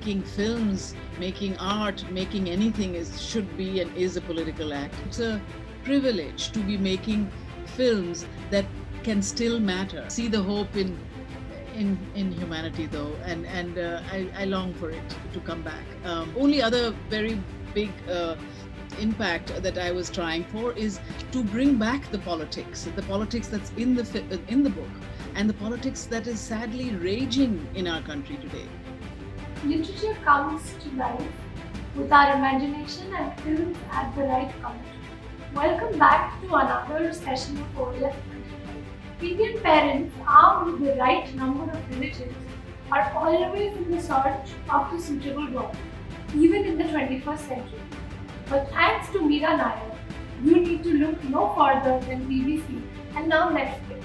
making films, making art, making anything should be and is a political act. It's a privilege to be making films that can still matter. See the hope in humanity though, and I long for it to come back. Only other very big impact that I was trying for is to bring back the politics that's in the book, and the politics that is sadly raging in our country today. Literature comes to life with our imagination and films at the right moment. Welcome back to another session of OLF2020. Indian parents armed with the right number of villages are always in the search of the suitable boy, even in the 21st century. But thanks to Mira Nair, you need to look no further than BBC and now Netflix.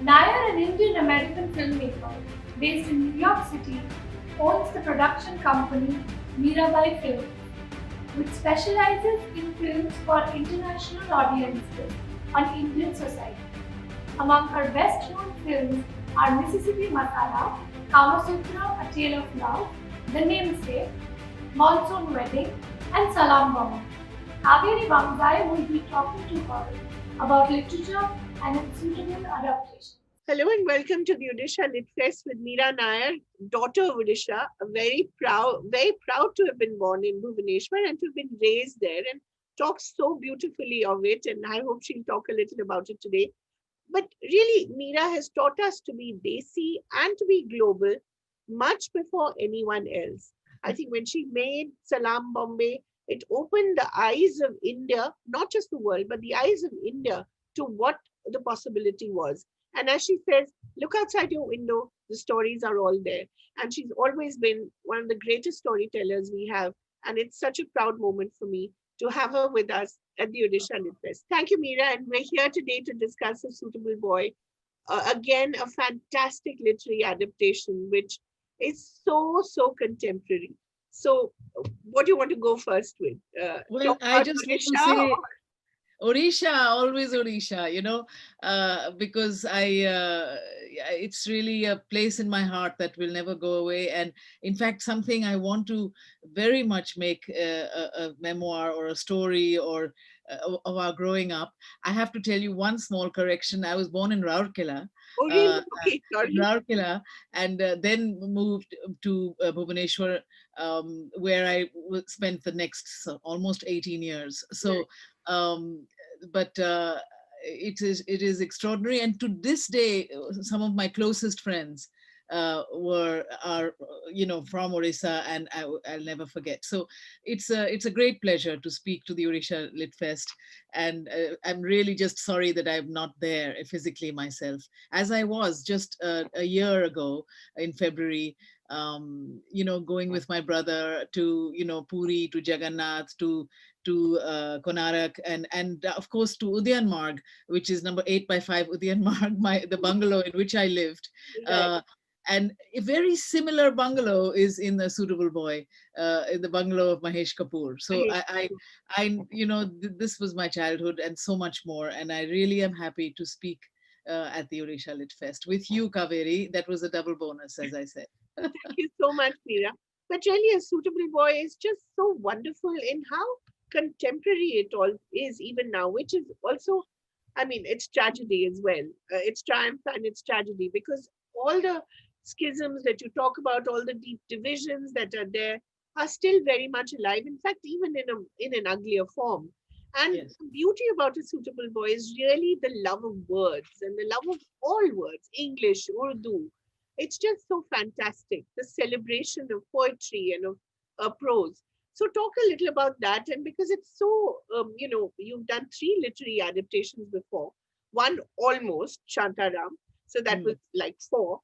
Nair, an Indian-American filmmaker based in New York City, owns the production company Mira Films, which specializes in films for international audiences on Indian society. Among her best-known films are Mississippi Masala, Kama Sutra, A Tale of Love, The Namesake, Monsoon Wedding, and Salam Bombay. Kaveri Bangzai will be talking to her about literature and its suitable adaptation. Hello and welcome to the Odisha Lit Fest with Mira Nair, daughter of Odisha, very proud to have been born in Bhubaneswar and to have been raised there, and talks so beautifully of it, and I hope she'll talk a little about it today. But really, Mira has taught us to be desi and to be global much before anyone else. I think when she made Salam Bombay, it opened the eyes of India, not just the world, but the eyes of India to what the possibility was. And as she says, look outside your window, the stories are all there. And she's always been one of the greatest storytellers we have. And it's such a proud moment for me to have her with us at the Odisha Lit Fest. Thank you, Mira. And we're here today to discuss A Suitable Boy. Again, a fantastic literary adaptation, which is so contemporary. So what do you want to go first with? Well, I just want to say Odisha, always Odisha, because it's really a place in my heart that will never go away. And in fact, something I want to very much make a memoir or a story or of our growing up. I have to tell you one small correction. I was born in Rourkela. Oh, really? Okay, Rourkela, and then moved to Bhubaneswar, where I spent the next almost 18 years. So, but it is extraordinary. And to this day, some of my closest friends are from Odisha, and I'll never forget. So it's a great pleasure to speak to the Odisha Lit Fest, and I'm really just sorry that I'm not there physically myself, as I was just a year ago in February. Going with my brother to Puri, to Jagannath, to Konarak, and of course to Udyan Marg, which is number 8x5 Udyan Marg, the bungalow in which I lived. Right. And a very similar bungalow is in The Suitable Boy, in the bungalow of Mahesh Kapoor. So this was my childhood and so much more. And I really am happy to speak at the Odisha Lit Fest with you, Kaveri. That was a double bonus, as I said. Thank you so much, Mira. But really, A Suitable Boy is just so wonderful in how contemporary it all is even now, which is also, it's tragedy as well. It's triumph and it's tragedy, because all the schisms that you talk about, all the deep divisions that are there, are still very much alive. In fact, even in an uglier form. And Yes. The beauty about A Suitable Boy is really the love of words and the love of all words, English, Urdu. It's just so fantastic, the celebration of poetry and of prose. So talk a little about that. And because it's so, you've done 3 literary adaptations before, one almost, Shantaram. So that was like 4.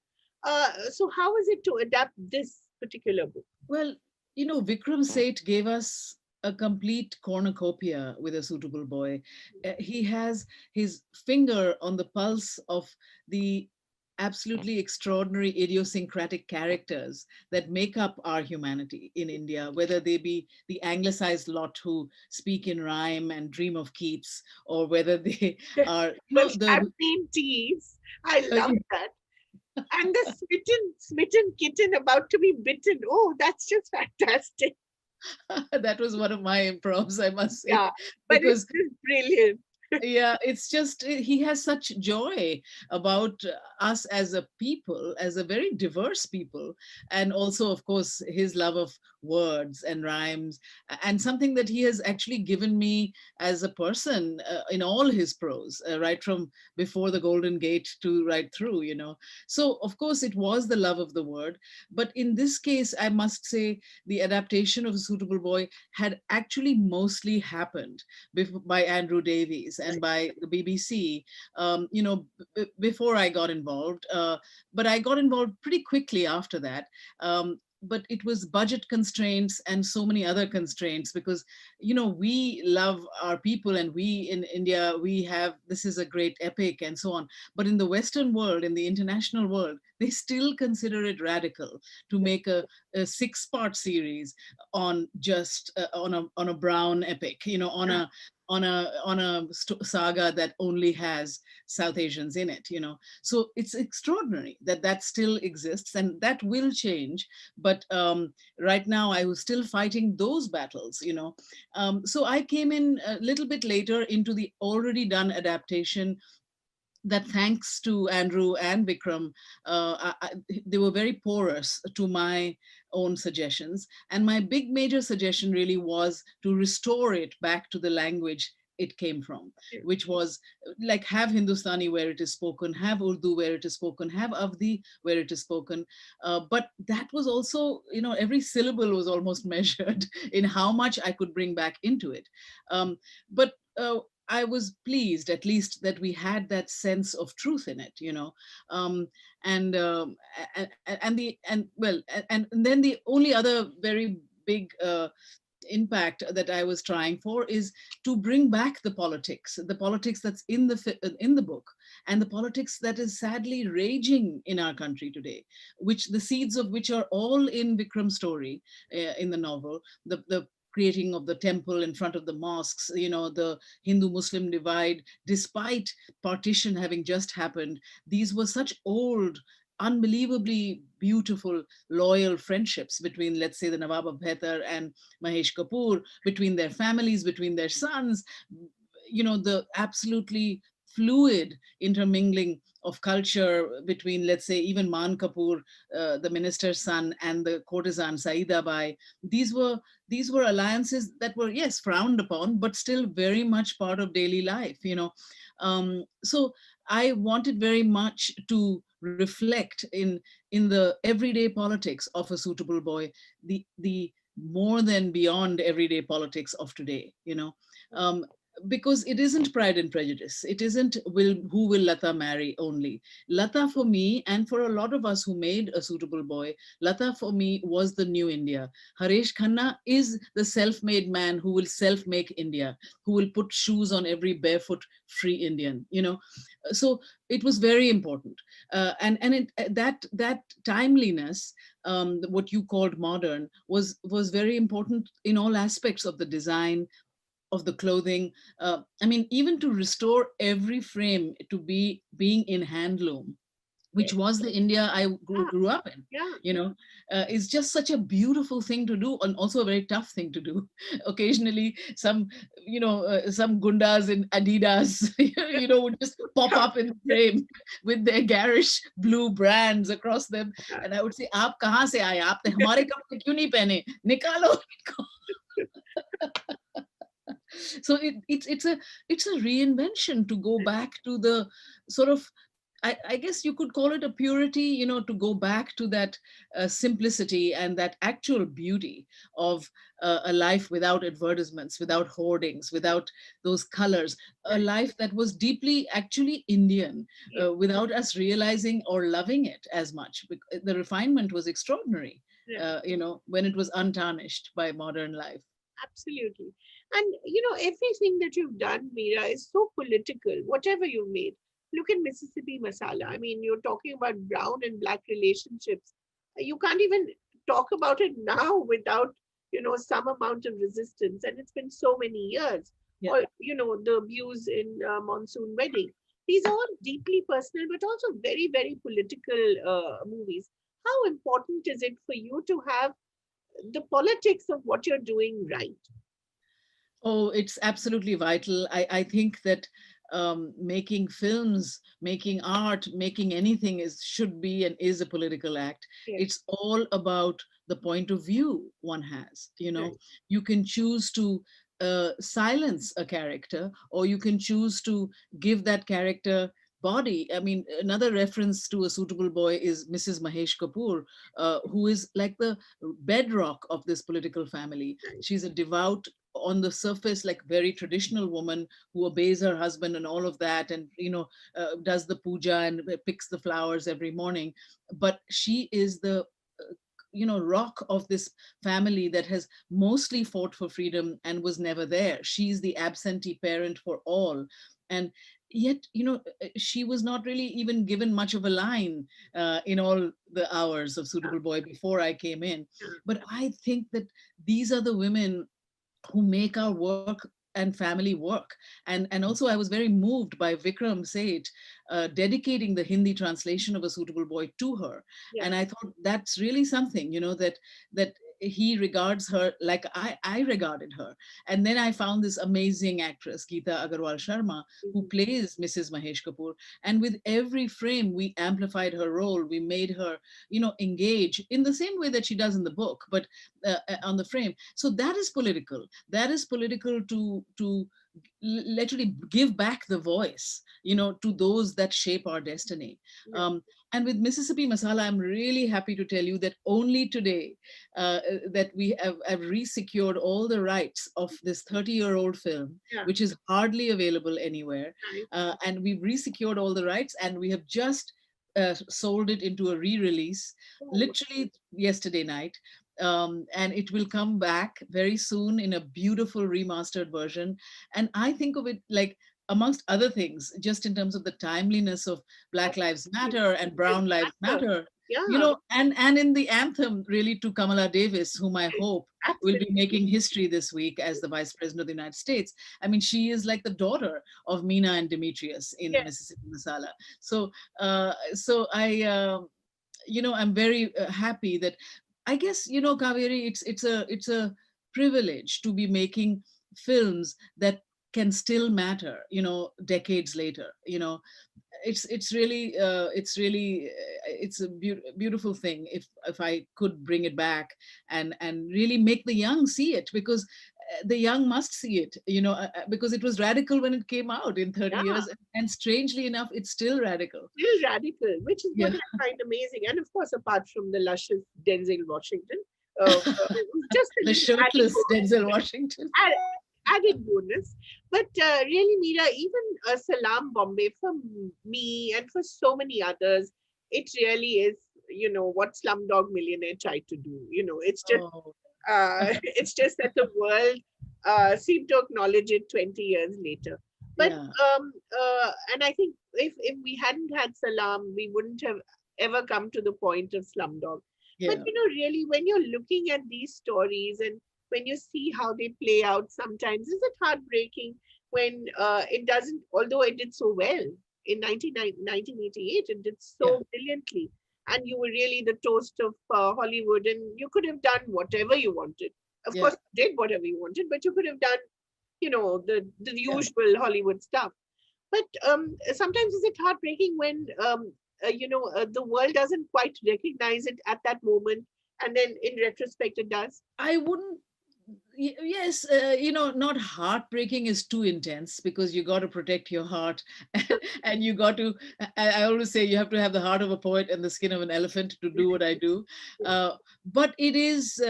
So how is it to adapt this particular book? Well, Vikram Seth gave us a complete cornucopia with A Suitable Boy. He has his finger on the pulse of the absolutely extraordinary idiosyncratic characters that make up our humanity in India, whether they be the anglicized lot who speak in rhyme and dream of Keats, or whether they are champagne teas. I love that. And the smitten kitten about to be bitten. Oh, that's just fantastic. That was one of my improvs, I must say, Yeah, but it's because just brilliant. yeah, it's just he has such joy about us as a people, as a very diverse people, and also of course his love of words and rhymes, and something that he has actually given me as a person in all his prose, right from before the Golden Gate to right through, so of course it was the love of the word, but in this case I must say the adaptation of A Suitable Boy had actually mostly happened by Andrew Davies and by the BBC, before I got involved. But I got involved pretty quickly after that. But it was budget constraints and so many other constraints because, we love our people and we in India, we have, this is a great epic and so on. But in the Western world, in the international world, they still consider it radical to make a six-part series on just on a brown epic, on a saga that only has South Asians in it. So it's extraordinary that that still exists, and that will change. But right now, I was still fighting those battles. So I came in a little bit later into the already done adaptation that, thanks to Andrew and Vikram, they were very porous to my own suggestions. And my big major suggestion really was to restore it back to the language it came from, which was like have Hindustani where it is spoken, have Urdu where it is spoken, have Avdi where it is spoken. But that was also, every syllable was almost measured in how much I could bring back into it. But I was pleased, at least, that we had that sense of truth in it, um, and then the only other very big impact that I was trying for is to bring back the politics that's in the book, and the politics that is sadly raging in our country today, which the seeds of which are all in Vikram's story, in the novel. The creating of the temple in front of the mosques, the Hindu-Muslim divide, despite partition having just happened. These were such old, unbelievably beautiful, loyal friendships between, let's say, the Nawab of Bhaitar and Mahesh Kapoor, between their families, between their sons, the absolutely fluid intermingling of culture between, let's say, even Man Kapoor, the minister's son, and the courtesan Saida Bai. These were alliances that were, yes, frowned upon, but still very much part of daily life. So I wanted very much to reflect in the everyday politics of A Suitable Boy, the more than beyond everyday politics of today. Because it isn't Pride and Prejudice. It isn't who will Lata marry only. Lata, for me, and for a lot of us who made A Suitable Boy, Lata for me was the new India. Haresh Khanna is the self-made man who will self-make India, who will put shoes on every barefoot free Indian. So it was very important, that timeliness, what you called modern, was very important in all aspects of the design, of the clothing. I mean, even to restore every frame to being in handloom, which Yes. was the India I Ah, grew up in, yeah. is just such a beautiful thing to do, and also a very tough thing to do. Occasionally, some gundas in Adidas, would just pop up in the frame with their garish blue brands across them, and I would say, "Aap kahan se aaye? Aapne hamare kapde kyun nahi pehne? Nikalo." So it's a reinvention to go back to the sort of, I guess you could call it a purity, to go back to that simplicity and that actual beauty of a life without advertisements, without hoardings, without those colors, a life that was deeply actually Indian, Yes. without us realizing or loving it as much. The refinement was extraordinary, Right. when it was untarnished by modern life. Absolutely. And everything that you've done, Meera, is so political, whatever you've made. Look at Mississippi Masala. I mean, you're talking about brown and black relationships. You can't even talk about it now without, some amount of resistance. And it's been so many years. Yeah. Or, the views in Monsoon Wedding. These are all deeply personal, but also very, very political movies. How important is it for you to have the politics of what you're doing right? Oh, it's absolutely vital. I think that making films, making art, making anything should be and is a political act. Yes, It's all about the point of view one has. right. You can choose to silence a character, or you can choose to give that character body. I mean, another reference to A Suitable Boy is Mrs. Mahesh Kapoor, who is like the bedrock of this political family. Right. She's a devout, on the surface, like very traditional woman who obeys her husband and all of that, and does the puja and picks the flowers every morning. But she is the rock of this family that has mostly fought for freedom and was never there. She's the absentee parent for all. And yet, she was not really even given much of a line in all the hours of Yeah, Suitable Boy before I came in. yeah. But I think that these are the women who make our work and family work. And also, I was very moved by Vikram Seth dedicating the Hindi translation of A Suitable Boy to her. Yeah. And I thought that's really something, that he regards her like I regarded her. And then I found this amazing actress, Geeta Agarwal Sharma, who Mhm. plays Mrs. Mahesh Kapoor. And with every frame, we amplified her role. We made her, engage in the same way that she does in the book, but on the frame. So that is political. That is political to literally give back the voice, to those that shape our destiny. Yeah. um, and with Mississippi Masala, I'm really happy to tell you that only today that we have resecured all the rights of this 30-year-old film, Yeah. which is hardly available anywhere. Right. And we've resecured all the rights, and we have just sold it into a re-release Oh, literally yesterday night. And it will come back very soon in a beautiful remastered version. And I think of it like, amongst other things, just in terms of the timeliness of Black Lives absolutely. Matter and It Brown Lives matter. Matter, Yeah, and in the anthem, really, to Kamala Davis, whom I hope will be absolutely. making history this week as the Vice President of the United States. I mean, she is like the daughter of Mina and Demetrius in Yes. Mississippi Masala. So I'm very happy that, I guess, Kaveri, it's a privilege to be making films that can still matter, decades later. It's a beautiful thing if I could bring it back and really make the young see it, because the young must see it, because it was radical when it came out in 30 Yeah. years, and strangely enough, it's still radical. Still radical, which is what Yeah. I find amazing. And of course, apart from the luscious Denzel Washington, just a The little shirtless Denzel Washington. added, added bonus. But really, Mira, even Salam Bombay for me and for so many others, it really is, what Slumdog Millionaire tried to do. It's just Oh, it's just that the world seemed to acknowledge it 20 years later. But yeah, and I think if we hadn't had Salam, we wouldn't have ever come to the point of Slumdog. But yeah, really, when you're looking at these stories and when you see how they play out, sometimes is it heartbreaking when it doesn't, although it did so well in 1988, it did yeah, so brilliantly. And you were really the toast of Hollywood, and you could have done whatever you wanted. Of yeah, course, you did whatever you wanted, but you could have done, the yeah. usual Hollywood stuff. But sometimes is it heartbreaking when the world doesn't quite recognize it at that moment, and then in retrospect it does. I wouldn't. Yes, not heartbreaking is too intense, because you got to protect your heart, and you got to. I always say you have to have the heart of a poet and the skin of an elephant to do what I do. But it is.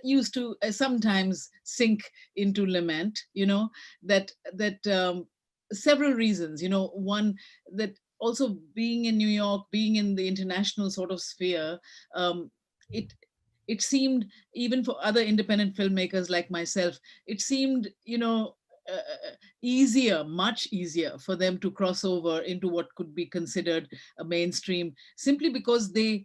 Used to sometimes sink into lament. That several reasons. One, that also being in New York, being in the international sort of sphere, um, it it seemed, even for other independent filmmakers like myself, it seemed, easier, much easier for them to cross over into what could be considered a mainstream, simply because they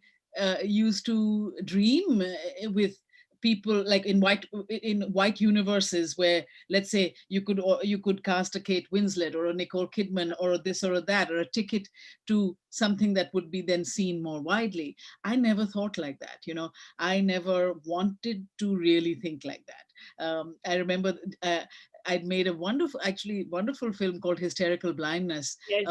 used to dream with people like in white universes where, let's say, you could cast a Kate Winslet or a Nicole Kidman or this or that, or a ticket to something that would be then seen more widely. I never thought like that, I never wanted to really think like that. I remember I'd made a actually wonderful film called Hysterical Blindness, Yes.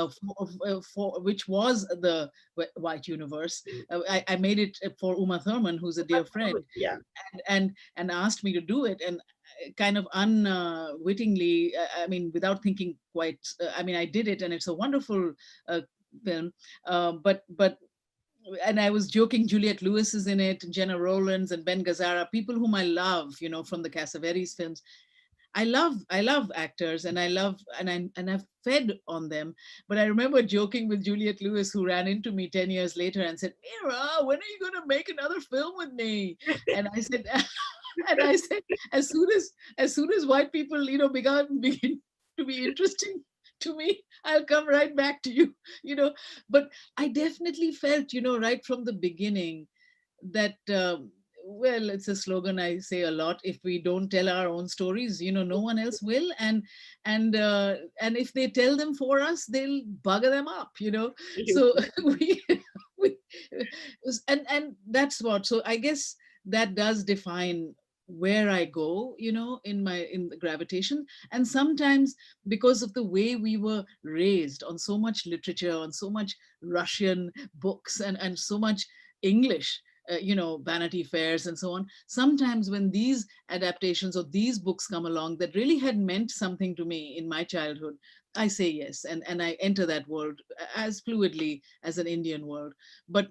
for which was the white universe. I made it for Uma Thurman, who's a dear friend, Yeah. and asked me to do it, and kind of unwittingly, I mean, without thinking quite, I mean, I did it, and it's a wonderful film. But and I was joking, Juliette Lewis is in it, Jenna Rowlands and Ben Gazzara, people whom I love, from the Cassavetes films. I love actors, and I've fed on them. But I remember joking with Juliette Lewis, who ran into me 10 years later and said, "Mira, when are you going to make another film with me?" And I said, and I said, as soon as white people, begin to be interesting to me, I'll come right back to you. But I definitely felt, right from the beginning that. Well, it's a slogan I say a lot. If we don't tell our own stories, no one else will, and if they tell them for us, they'll bugger them up. So we, we and that's what. So I guess that does define where I go, in the gravitation. And sometimes, because of the way we were raised on so much literature, on so much Russian books, and so much English, Vanity Fairs and so on. Sometimes when these adaptations or these books come along that really had meant something to me in my childhood, I say yes, and I enter that world as fluidly as an Indian world. But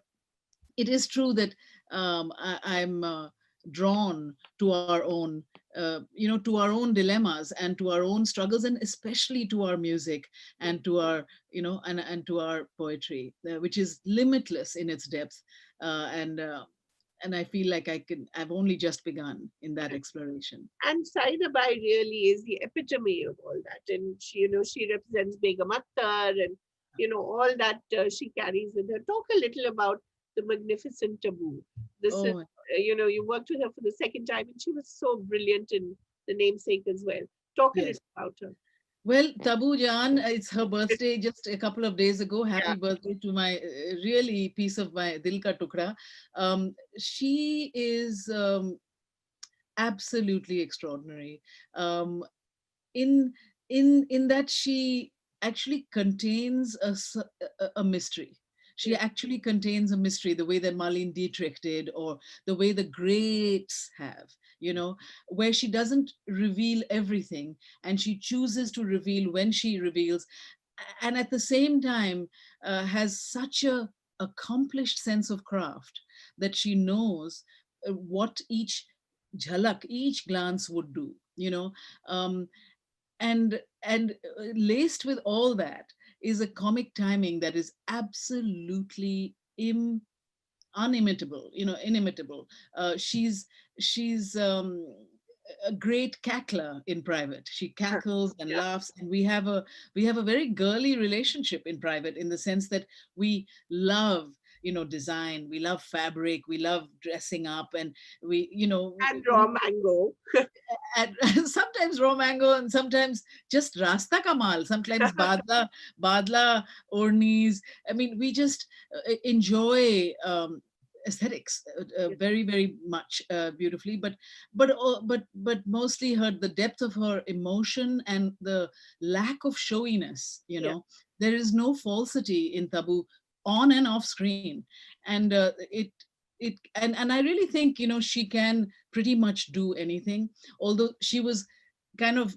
it is true that I'm drawn to our own, to our own dilemmas and to our own struggles, and especially to our music and to our, and to our poetry, which is limitless in its depth, and I feel like I've only just begun in that exploration. And Saida Bai really is the epitome of all that. And she represents Begum Akhtar and, all that she carries with her. Talk a little about the magnificent Taboo. This is, Oh, you worked with her for the second time, and she was so brilliant in The Namesake as well. Talk a yes. little about her. Well, Taboo Jan, it's her birthday just a couple of days ago. Yeah. Happy birthday to my really piece of my Dil Ka Tukra. She is absolutely extraordinary. In in that she actually contains a mystery. She actually contains a mystery, the way that Marlene Dietrich did, or the way the greats have, where she doesn't reveal everything, and she chooses to reveal when she reveals, and at the same time has such a accomplished sense of craft that she knows what each jhalak, each glance would do, um, and laced with all that is a comic timing that is absolutely unimitable, inimitable. She's a great cackler in private. She cackles and Yeah. laughs, and we have a very girly relationship in private, in the sense that we love, design, we love fabric, we love dressing up, and we, And Raw Mango. and sometimes raw mango, and sometimes just rasta kamal, sometimes badla ornis. I mean, we just enjoy aesthetics very, very much, beautifully. But mostly the depth of her emotion and the lack of showiness, Yeah. there is no falsity in Taboo, on and off screen. And and I really think, she can pretty much do anything. Although she was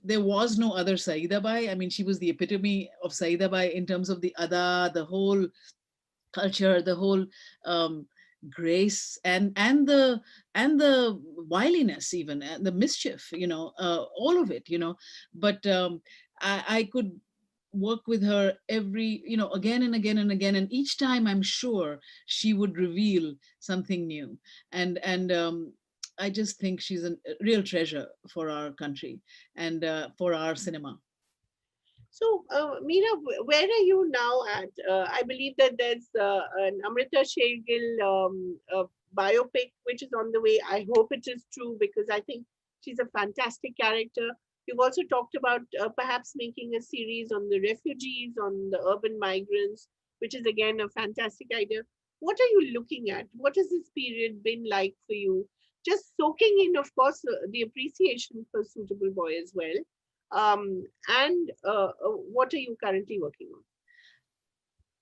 there was no other Saida Bai. I mean, she was the epitome of Saida Bai in terms of the ada, the whole culture, the whole um, grace, and the wiliness, even, and the mischief, all of it, but I could work with her every, again and again and again, and each time I'm sure she would reveal something new. And I just think she's a real treasure for our country, and for our cinema. So, Meera, where are you now at? I believe that there's an Amrita Shergill biopic which is on the way. I hope it is true because I think she's a fantastic character. You've also talked about perhaps making a series on the refugees, on the urban migrants, which is again a fantastic idea. What are you looking at? What has this period been like for you? Just soaking in, of course, the appreciation for Suitable Boy as well. And what are you currently working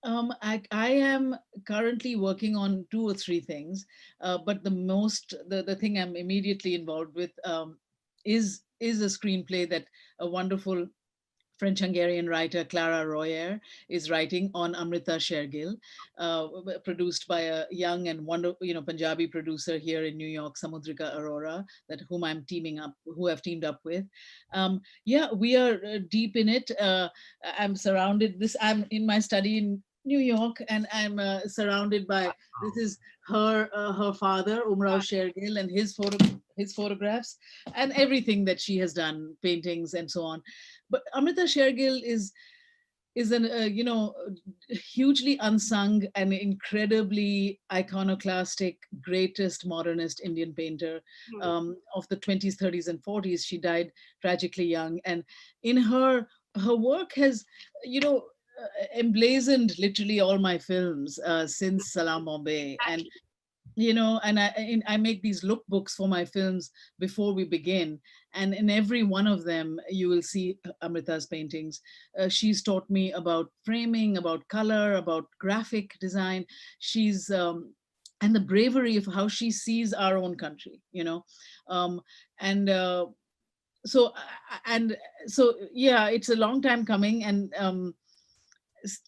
on? I am currently working on two or three things, but the thing I'm immediately involved with is a screenplay that a wonderful French-Hungarian writer Clara Royer is writing on Amrita Shergill, produced by a young and Punjabi producer here in New York, Samudrika Arora, who I've teamed up with. Yeah, we are deep in it. I'm surrounded. I'm in my study in New York, and I'm surrounded by. This is her father, Umrao Shergill, and his photographs, and everything that she has done, paintings and so on. But Amrita Shergill is an hugely unsung and incredibly iconoclastic, greatest modernist Indian painter Hmm. of the 20s, 30s, and 40s. She died tragically young, and in her work has, emblazoned literally all my films since Salam Bombay. And Exactly. I make these lookbooks for my films before we begin, and in every one of them you will see Amrita's paintings. She's taught me about framing, about color, about graphic design. She's And the bravery of how she sees our own country, um, and and so yeah, it's a long time coming. And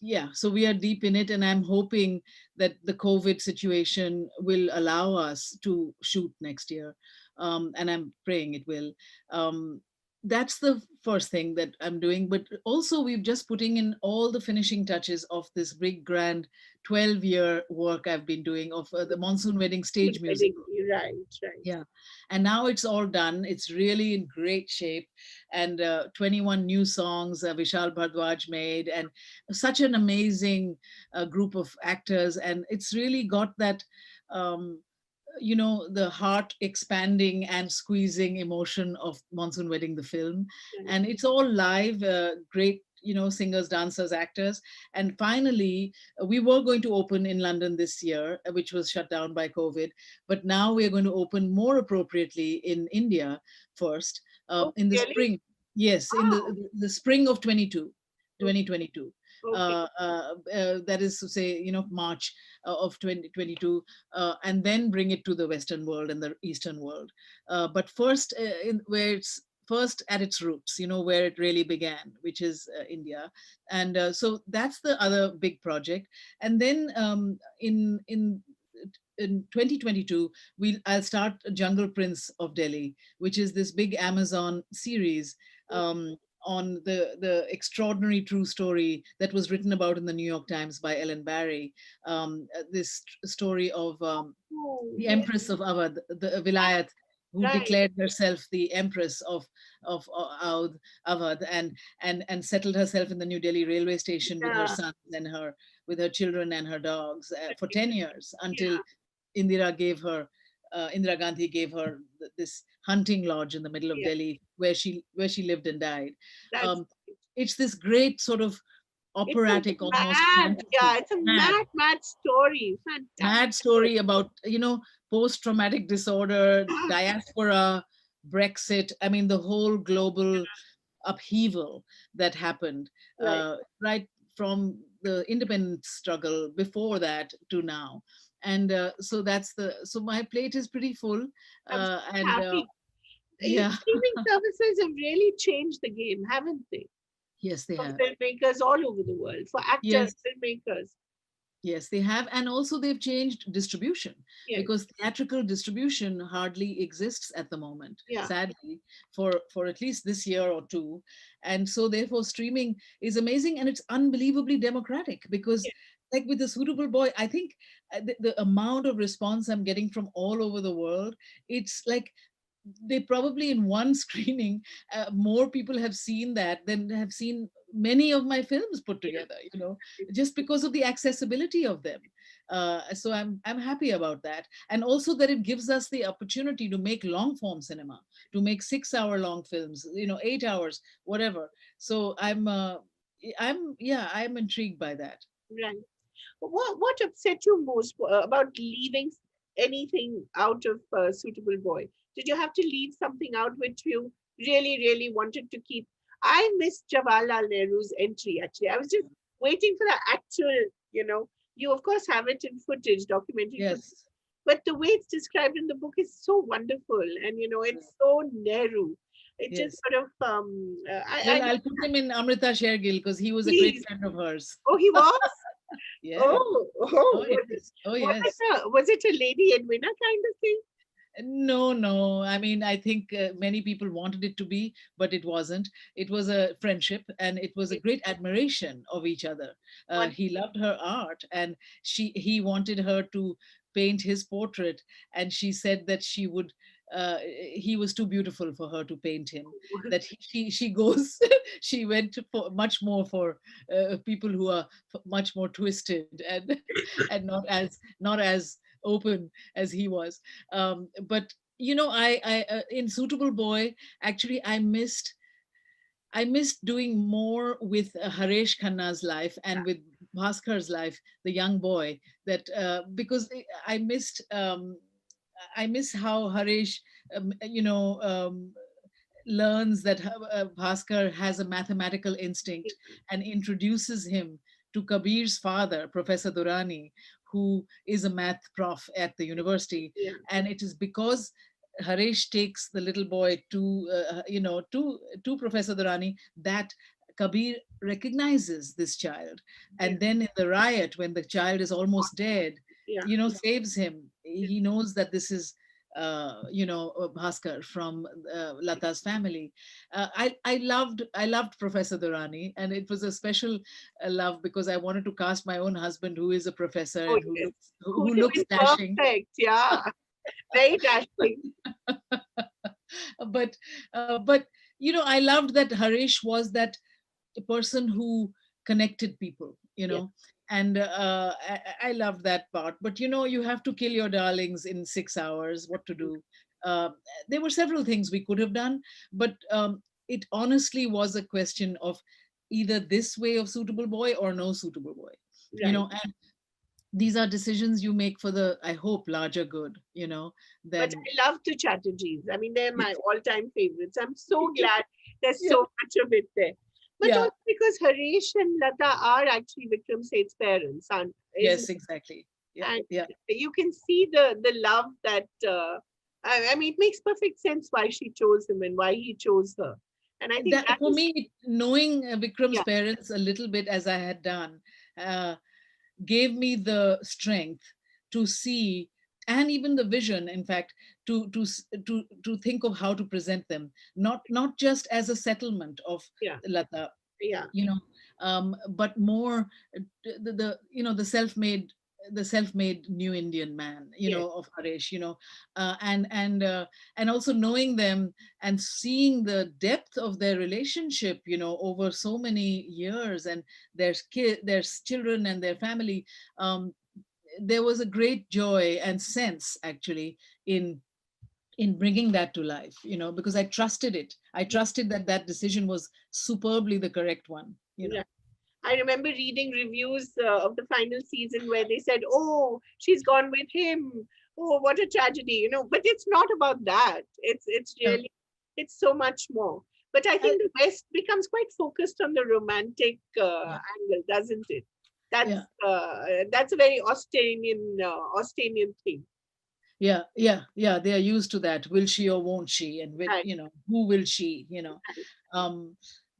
yeah, so we are deep in it, and I'm hoping that the COVID situation will allow us to shoot next year, and I'm praying it will. um, that's the first thing that I'm doing, but also we've just putting in all the finishing touches of this big grand 12-year work I've been doing of the Monsoon Wedding stage musical. Right, right. Yeah. And now it's all done. It's really in great shape. And 21 new songs Vishal Bhardwaj made, and such an amazing group of actors. And it's really got that, um, the heart expanding and squeezing emotion of Monsoon Wedding, the film. Right. And it's all live, great, singers, dancers, actors. And finally, we were going to open in London this year, which was shut down by COVID. But now we're going to open more appropriately in India first, Oh, in the really? spring. Yes, in Oh, the spring of okay. 2022. Okay. That is to say, March of 2022, and then bring it to the Western world and the Eastern world. But first, where it's first at its roots, where it really began, which is India. And so that's the other big project. And then in 2022, I'll start Jungle Prince of Delhi, which is this big Amazon series um, on the extraordinary true story that was written about in the New York Times by Ellen Barry. This story of Oh, the yes. Empress of Awadh, the Vilayat, who Right. declared herself the Empress of Awadh, and settled herself in the New Delhi railway station with her Yeah. sons and with her children and her dogs for 10 years until Yeah. Indira gave her. Indira Gandhi gave her this hunting lodge in the middle of Yeah. Delhi, where she lived and died. That's Um, it's this great sort of it's a operatic, almost mad, fantasy, yeah, it's a mad mad, mad story. mad Fantastic story. story about post-traumatic disorder, diaspora, Brexit. I mean, the whole global upheaval that happened Right. right from the independence struggle before that to now. And so my plate is pretty full. I'm so And happy. Yeah. Streaming services have really changed the game, haven't they? Yes, they For have. filmmakers all over the world, for actors, Yes. filmmakers. Yes, they have. And also they've changed distribution, Yes. because theatrical distribution hardly exists at the moment, Yeah. sadly, for at least this year or two. And so therefore streaming is amazing, and it's unbelievably democratic, because Yeah. like with the Suitable Boy, I think the amount of response I'm getting from all over the world, it's like they probably in one screening, more people have seen that than have seen many of my films put Yeah. together, just because of the accessibility of them. So I'm happy about that, and also that it gives us the opportunity to make long form cinema, to make 6 hour long films, 8 hours, whatever. So I'm intrigued by that. Right. What upset you most about leaving anything out of Suitable Boy? Did you have to leave something out which you really, really wanted to keep? I missed Jawaharlal Nehru's entry, actually. I was just waiting for the actual, you of course have it in footage, documentary footage, Yes. but the way it's described in the book is so wonderful, and it's so Nehru. It just Yes. sort of, Well, I I'll put him in Amrita Shergill because he was a great please. friend of hers. Oh, he was? Yeah. Oh, Oh yes. Oh yes. was it a Lady Edwina kind of thing? No, no. I mean, I think many people wanted it to be, but it wasn't. It was a friendship, and it was a It's great admiration of each other. one, He loved her art, and he wanted her to paint his portrait, and she said that she would. He was too beautiful for her to paint him. That she goes. She went for much more for people who are much more twisted and and not as open as he was. But I in Suitable Boy, actually, I missed doing more with Haresh Khanna's life and with Bhaskar's life, the young boy. That because I miss how Haresh, learns that Bhaskar has a mathematical instinct and introduces him to Kabir's father, Professor Durrani, who is a math prof at the university. yeah, And it is because Harish takes the little boy to Professor Durrani that Kabir recognizes this child. yeah, And then in the riot, when the child is almost dead, yeah, saves him. yeah. He knows that this is Bhaskar from Lata's family. I loved Professor Durrani, and it was a special love because I wanted to cast my own husband, who is a professor Oh, and who yes. looks Who who would have looks been dashing. perfect? Yeah, very dashing. but I loved that Harish was that person who connected people, Yeah, and I loved that part. But you have to kill your darlings in 6 hours. What to do? uh, there were several things we could have done, but it honestly was a question of either this way of Suitable Boy or no Suitable Boy. right. And these are decisions you make for the, I hope, larger good, But than I love the Chatterjees. I mean, they're my all-time favorites. I'm so glad there's yeah, so much of it there. But yeah, also because Harish and Lata are actually Vikram Seth's parents, isn't yes, exactly. Yeah, and yeah. you can see the love that I mean, it makes perfect sense why she chose him and why he chose her, and I think That that for is, me, knowing Vikram's yeah, parents a little bit as I had done, uh, gave me the strength to see, and even the vision, in fact, to think of how to present them, not just as a settlement of yeah, Lata, yeah, but more the self-made new Indian man, yes, of Harish, and also knowing them and seeing the depth of their relationship, over so many years, and their children and their family. There was a great joy and sense, actually, in bringing that to life, because I trusted that that decision was superbly the correct one. yeah. I remember reading reviews of the final season where they said, "Oh, she's gone with him. Oh, what a tragedy!" But it's not about that. It's Yeah. really, it's so much more. But I Uh, think the West becomes quite focused on the romantic yeah, angle, doesn't it? yeah, That's a very Austinian thing. yeah, yeah, yeah. They are used to that. Will she or won't she? And Right, who will she? right. Um,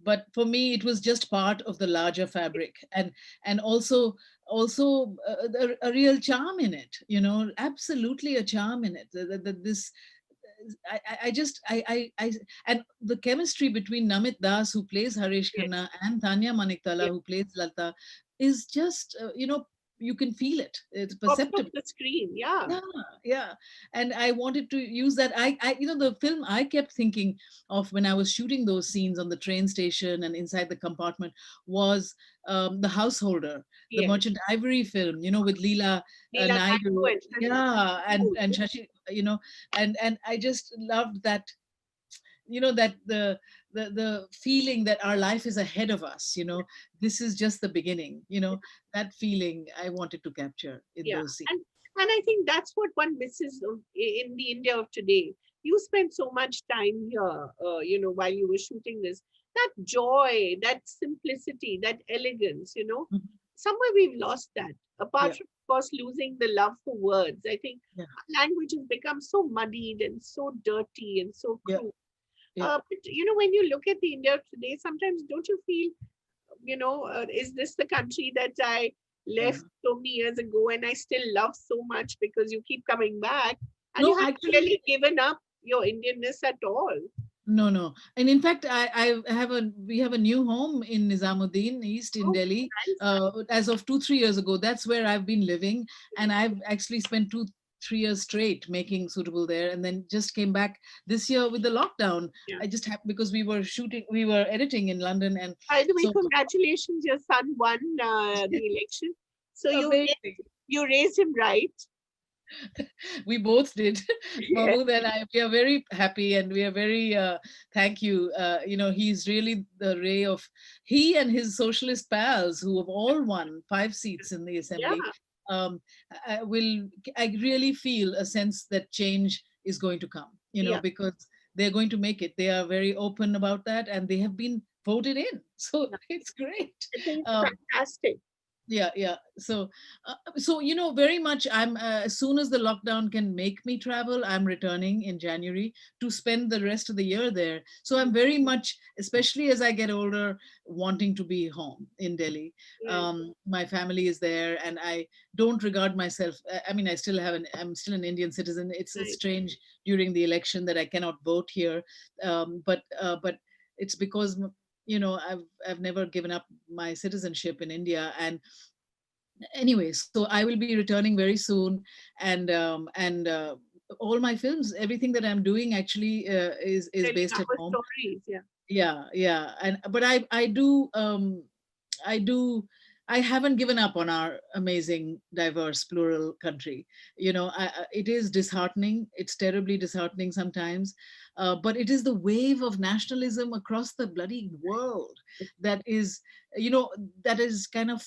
but for me, it was just part of the larger fabric, and also a real charm in it. Absolutely a charm in it. This I just and the chemistry between Namit Das, who plays Harish Yes, Khanna, and Tanya Maniktala, yes, who plays Lata, is just you can feel it. It's Off perceptible. the screen, yeah. Yeah, yeah. And I wanted to use that. The film I kept thinking of when I was shooting those scenes on the train station and inside the compartment was The Householder, the Yes. Merchant Ivory film, with Leela Mira Nair. Nair and Yeah, Taboo. and Shashi, and I just loved that, that the feeling that our life is ahead of us. This is just the beginning. That feeling I wanted to capture in Yeah, those scenes. and I think that's what one misses in the India of today. You spent so much time here, while you were shooting this. That joy, that simplicity, that elegance, Mhm. somewhere we've lost that. Apart Yeah, from, of course, losing the love for words, I think yeah, our language has become so muddied and so dirty and so yeah, crude. yeah, But when you look at the India of today, sometimes don't you feel, is this the country that I yeah. left so many years ago and I still love so much because you keep coming back and you No, haven't actually, really given up your Indianness at all? no, no. And in fact, we have a new home in Nizamuddin East in Oh, Delhi. nice. As of 2, 3 years ago, that's where I've been living, and I've actually spent 2, 3 years straight making Suitable there, and then just came back this year with the lockdown. Yeah. I just happened because we were editing in London, and By the way, so congratulations, your son won the election. So amazing. you raised him right. We both did. Yes. Mahmood and I, we are very happy and we are very, thank you. He's really the ray of, he and his socialist pals who have all won 5 seats in the Yeah. assembly. Um, I really feel a sense that change is going to come, Yeah. because they're going to make it. They are very open about that and they have been voted in. So it's great. I think it's Um, fantastic. yeah. So very much I'm as soon as the lockdown can make me travel, I'm returning in January to spend the rest of the year there. So I'm very much, especially as I get older, wanting to be home in Delhi. Right. My family is there and I don't regard myself, I mean, I'm still an Indian citizen. It's Right. strange during the election that I cannot vote here. But it's because I've never given up my citizenship in India. And anyway, so I will be returning very soon, and all my films, everything that I'm doing actually is Telling based at our home. stories. Yeah. Yeah, and but I do I haven't given up on our amazing, diverse, plural country. It is disheartening. It's terribly disheartening sometimes, but it is the wave of nationalism across the bloody world that is, you know, that is kind of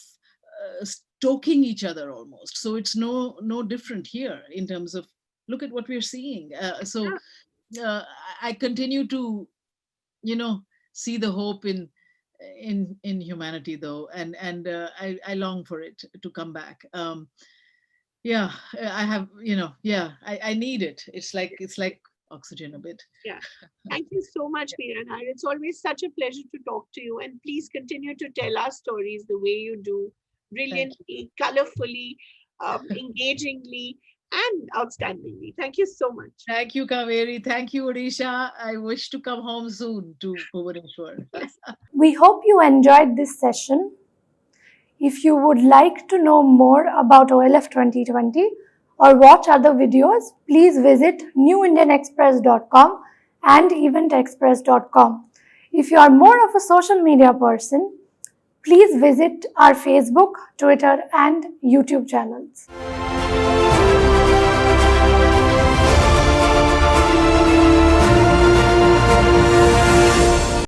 stoking each other almost. So it's no different here in terms of look at what we're seeing. Uh, I continue to see the hope in humanity though, and I long for it to come back. Yeah, I have, yeah, I need it. It's like oxygen a bit. Yeah. Thank you so much, Mira Nair. It's always such a pleasure to talk to you. And please continue to tell our stories the way you do, Thank you. brilliantly, colorfully, engagingly, and outstandingly. Thank you so much. Thank you, Kaveri. Thank you, Odisha. I wish to come home soon to Bhubaneswar. We hope you enjoyed this session. If you would like to know more about OLF 2020 or watch other videos, please visit newindianexpress.com and eventexpress.com. If you are more of a social media person, please visit our Facebook, Twitter, and YouTube channels.